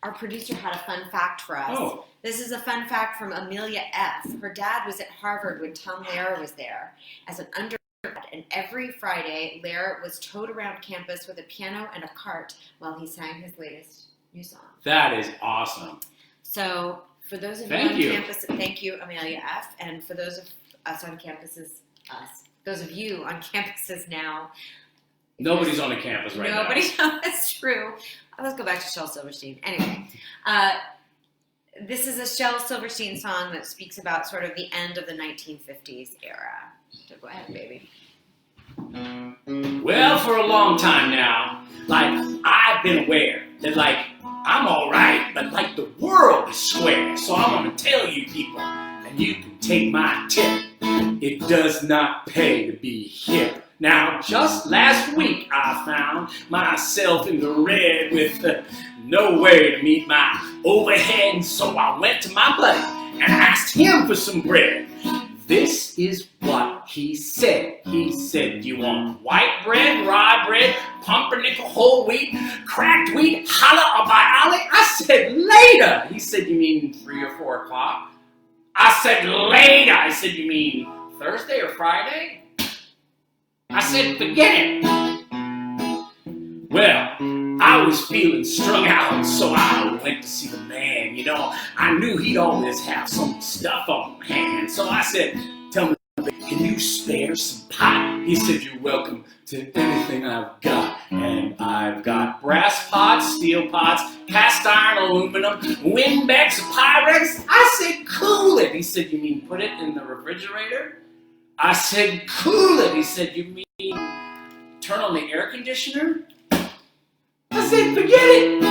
our producer had a fun fact for us. Oh. This is a fun fact from Amelia F. Her dad was at Harvard when Tom Lehrer was there as an undergrad, and every Friday, Lehrer was towed around campus with a piano and a cart while he sang his latest new song. That is awesome. So, for those of you on campus, thank you, Amelia F. And for those of us on campuses, us. Those of you on campuses now. Nobody's on the campus right now. That's true. Let's go back to Shel Silverstein. Anyway, this is a Shel Silverstein song that speaks about sort of the end of the 1950s era. So go ahead, baby. Well, for a long time now, I've been aware that, I'm alright, but, the world is square. So I want to tell you people, and you can take my tip, it does not pay to be hip. Now, just last week, I found myself in the red with no way to meet my overhead, and so I went to my buddy and asked him for some bread. This is what he said. He said, "You want white bread, rye bread, pumpernickel, whole wheat, cracked wheat, challah or bialik?" I said, "Later." He said, "You mean 3 or 4 o'clock?" I said, "Later." I said, "You mean Thursday or Friday?" I said, "Forget it." Well, I was feeling strung out, so I went to see the man. I knew he'd always have some stuff on hand. So I said, "Tell me, can you spare some pot?" He said, "You're welcome to anything I've got. And I've got brass pots, steel pots, cast iron, aluminum, Windex, Pyrex." I said, "Cool it." He said, "You mean put it in the refrigerator?" I said, "Cool it." He said, "You mean turn on the air conditioner?" I said, "Forget it."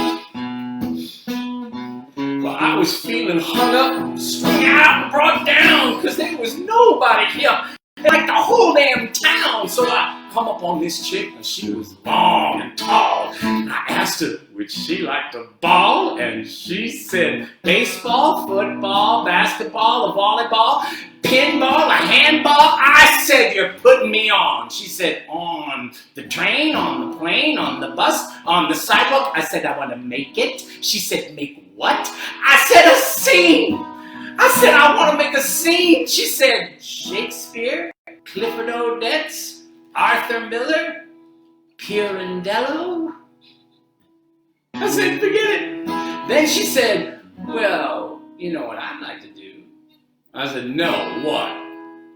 Well, I was feeling hung up, strung out, and brought down, because there was nobody here, the whole damn town. So I come up on this chick, and she was long and tall. And I asked her, would she like to ball? And she said, baseball, football, basketball, a volleyball, pinball, a handball. I said, "You're putting me on." She said, "On the train, on the plane, on the bus, on the sidewalk." I said, "I want to make it." She said, "Make what?" I said, "A scene." I said, "I want to make a scene." She said, "Shakespeare, Clifford Odets, Arthur Miller, Pirandello." I said, "Forget it." Then she said, "Well, you know what I'd like to do?" I said, "No, what?"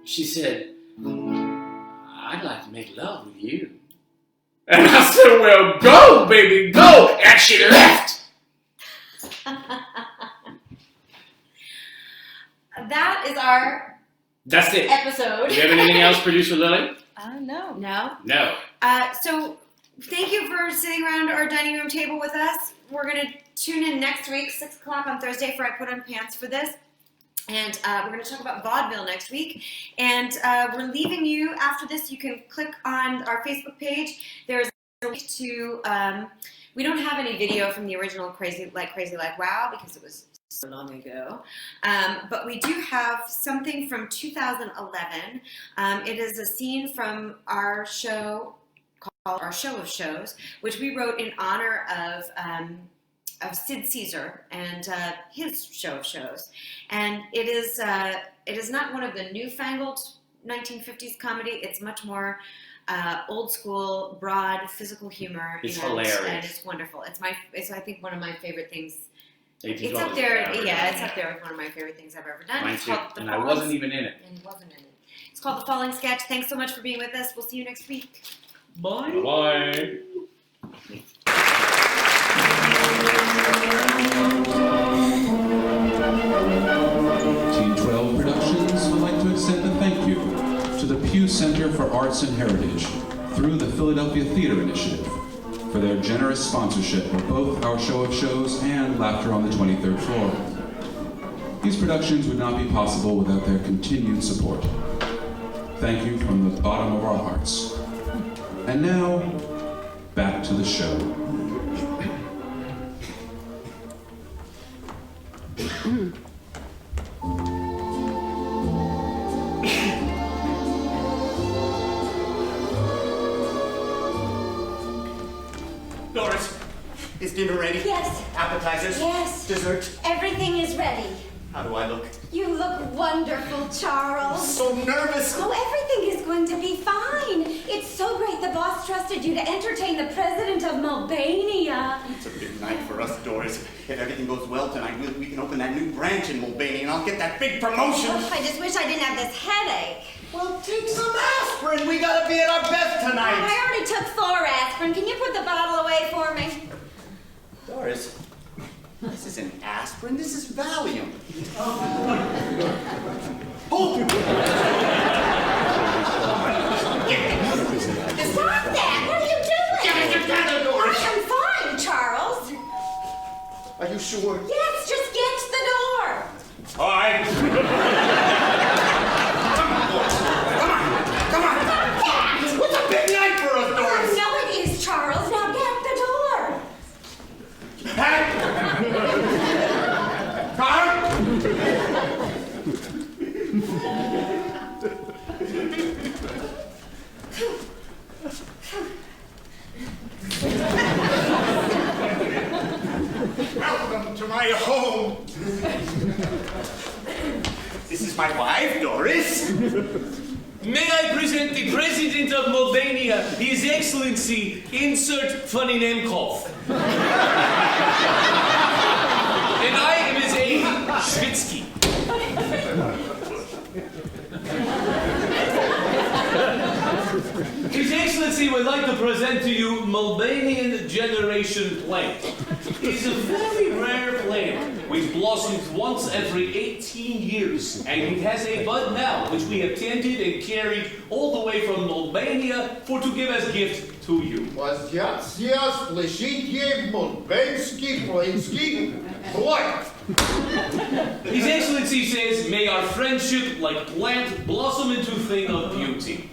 She said, "I'd like to make love with you." And I said, "Well, go, baby, go." And she left. That is our That's it. episode. Do you have anything else, Producer Lily? No. No. So thank you for sitting around our dining room table with us. We're going to tune in next week, 6 o'clock on Thursday, for I Put on Pants for this. And we're going to talk about vaudeville next week. And we're leaving you after this. You can click on our Facebook page. There's a link to, we don't have any video from the original Crazy Like Wow because it was so long ago. But we do have something from 2011. It is a scene from our show called Our Show of Shows, which we wrote in honor of Sid Caesar and his show of shows. And it is not one of the newfangled 1950s comedy. It's much more old school, broad, physical humor. It's hilarious. And it's wonderful. It's I think one of my favorite things. 1812 It's up there. Yeah, it's up there with one of my favorite things I've ever done. Mine It's too. called The And I Falling- wasn't even in it. And he wasn't in it. It's called The Falling Sketch. Thanks so much for being with us. We'll see you next week. Bye. Bye. Team 12 Productions would like to extend a thank you to the Pew Center for Arts and Heritage through the Philadelphia Theater Initiative for their generous sponsorship of both Our Show of Shows and Laughter on the 23rd Floor. These productions would not be possible without their continued support. Thank you from the bottom of our hearts. And now, back to the show. Doris, is dinner ready? Yes. Appetizers? Yes. Dessert? Everything is ready. How do I look? You look wonderful, Charles. So nervous. Oh, everything is going to be fine. It's so great the the boss trusted you to entertain the president of Mulvania. It's a big night for us, Doris. If everything goes well tonight, we can open that new branch in Mulvania, and I'll get that big promotion. Oh, I just wish I didn't have this headache. Well, take some aspirin. We gotta be at our best tonight. I already took 4 aspirin. Can you put the bottle away for me? Doris, this isn't aspirin. This is Valium. Oh! Stop that! What are you doing? Get it together, Doris. I'm fine, Charles. Are you sure? Yes, just get to the door. All right. Come on. It's a big night for us, Doris. I know it is, Charles. Now get the door. Pat! Car! Welcome to my home. This is my wife, Doris. May I present the President of Mulvania, His Excellency, insert funny name cough. And I am his aide, Schwitzky. His Excellency would like to present to you Mulvanian Generation Plant. It is a very rare plant which blossoms once every 18 years, and it has a bud now which we have tended and carried all the way from Mulvania for to give as gift to you. Позиция сплещение Молбенский Плинский Блок. His Excellency says, may our friendship like plant blossom into thing of beauty.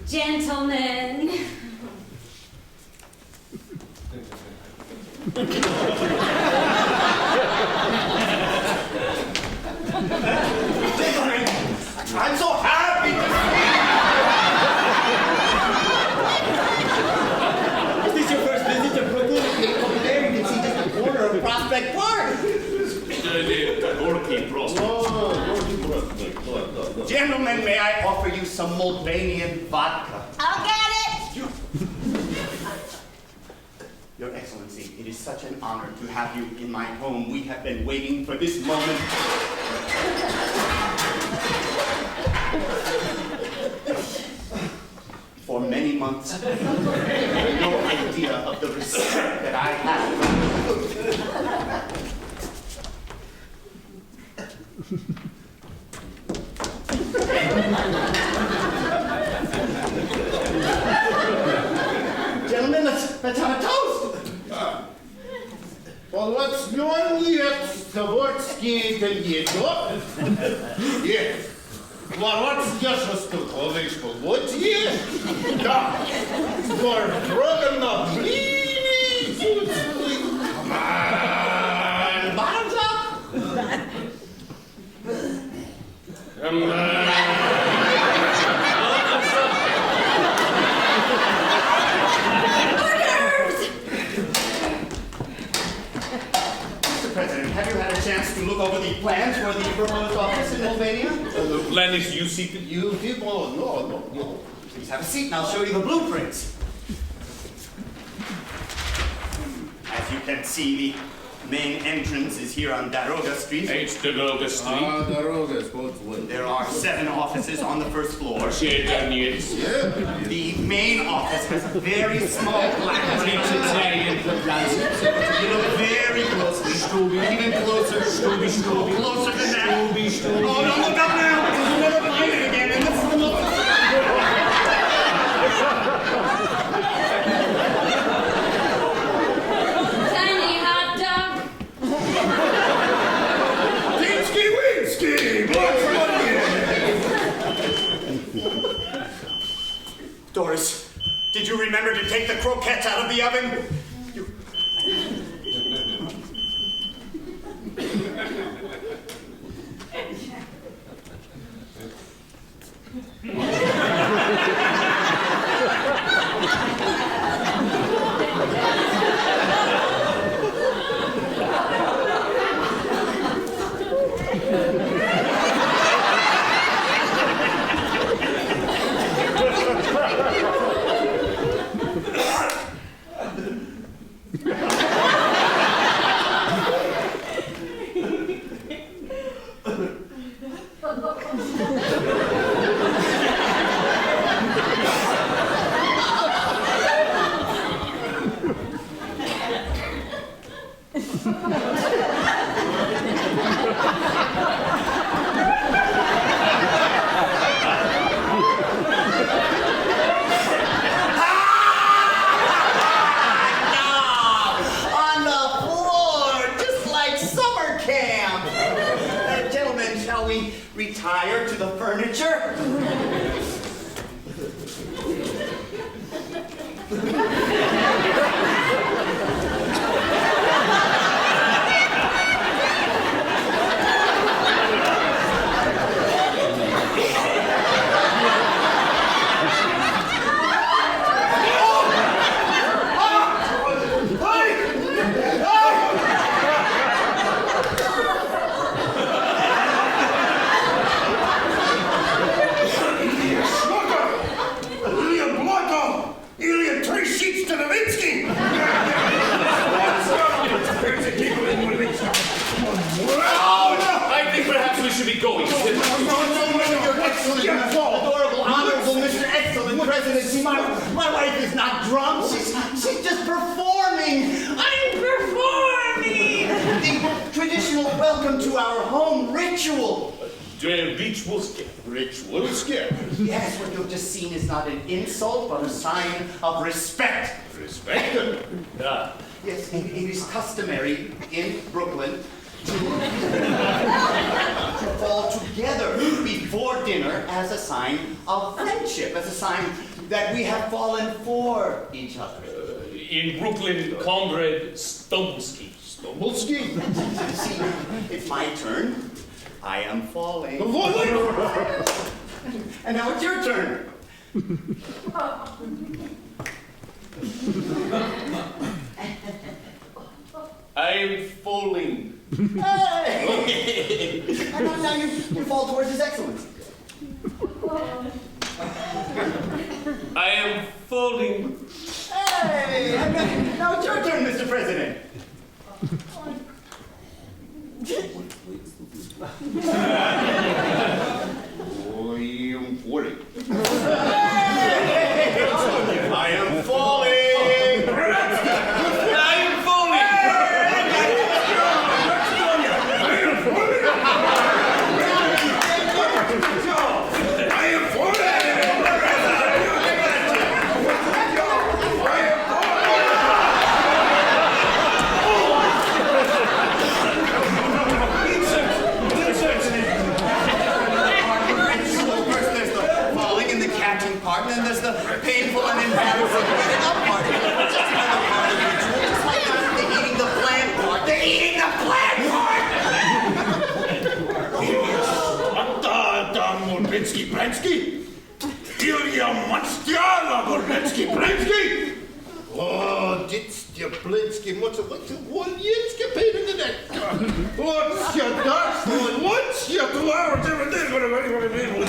Gentlemen. I'm so happy to see you. Is this your first visit to Brooklyn? Over there you can see just the corner of Prospect Park. Gentlemen, may I offer you some Mulvanian vodka? I'll get it. Your Excellency, it is such an honor to have you in my home. We have been waiting for this moment. For many months. No idea of the respect that I have. Gentlemen, let's have a toast. Полоцнён лет Саворский коньячок. Нет. Воротские шестуховые школотье. Да. Сгорброген на блины. Come on, bottoms up. Come on. Mr. President, have you had a chance to look over the plans for the proposed office in Mulvania? The plan is you seek it. You people, no. Please have a seat and I'll show you the blueprints. As you can see, the main entrance is here on Daroga Street. H. Daroga Street. Дорога, спортсмен. There are 7 offices on the first floor. Yes. The main office has a very small black It's Italian. You look very closely. Even closer. Closer than that. Oh, don't look up now, because you'll never find it again. And this is the most... Tiny hot dog. Тинский Винский, Doris, did you remember to take the croquettes out of the oven? On the floor, just like summer camp. Gentlemen, shall we retire to the furniture? I think perhaps we should be going. No, Your Excellency, adorable, honorable, Mr. Excellent Presidency. My wife is not drunk. She's just performing. I'm performing the traditional welcome to our home ritual. Ritualske. Yes, what you've just seen is not an insult, but a sign of respect. Respect. Yes, it is customary in Brooklyn to fall together before dinner as a sign of friendship, as a sign that we have fallen for each other. In Brooklyn, comrade Stumblesky. Stumblesky. See, it's my turn. I am falling. And now it's your turn. I am falling. Hey! And now you fall towards His Excellency. I am falling. Hey! And now it's your turn, Mr. President. I am 40. I am falling. Part, and then there's the painful and embarrassing getting up part. It's just another part of the ritual. It's like the eating the plant part. They're eating the plant part! Там Бурбинский Брянский. Илья Монстяна Бурбинский Брянский. О, дитя Блинский, вот есть кипейный дедек. Вот сюда, вот сюда,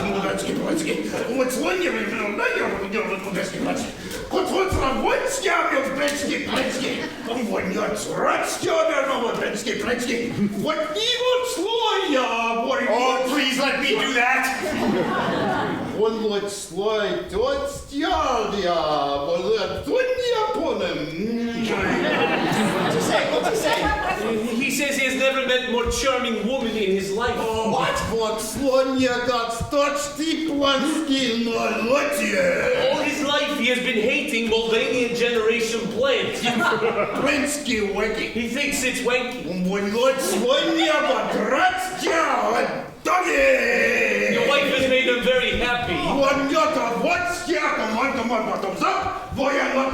Бурбинский Брянский. Вот слони, Бурбинский Брянский. Вот Бурбинский Брянский. Вот Бурбинский Брянский. Вот не вот слоя, Oh, please let me do that! Он вот слой, тот стягия, вот не опоnem. What's he say? What's he say? He says he has never met a more charming woman in his life. What? Вот слоня как сточный планский на лоте. All his life he has been hating Mulvaney generation plants. Планский веки. He thinks it's wanky. Он вот слоня подрастя, Your wife has made him very happy. Он вот стягом, он потом зап, военный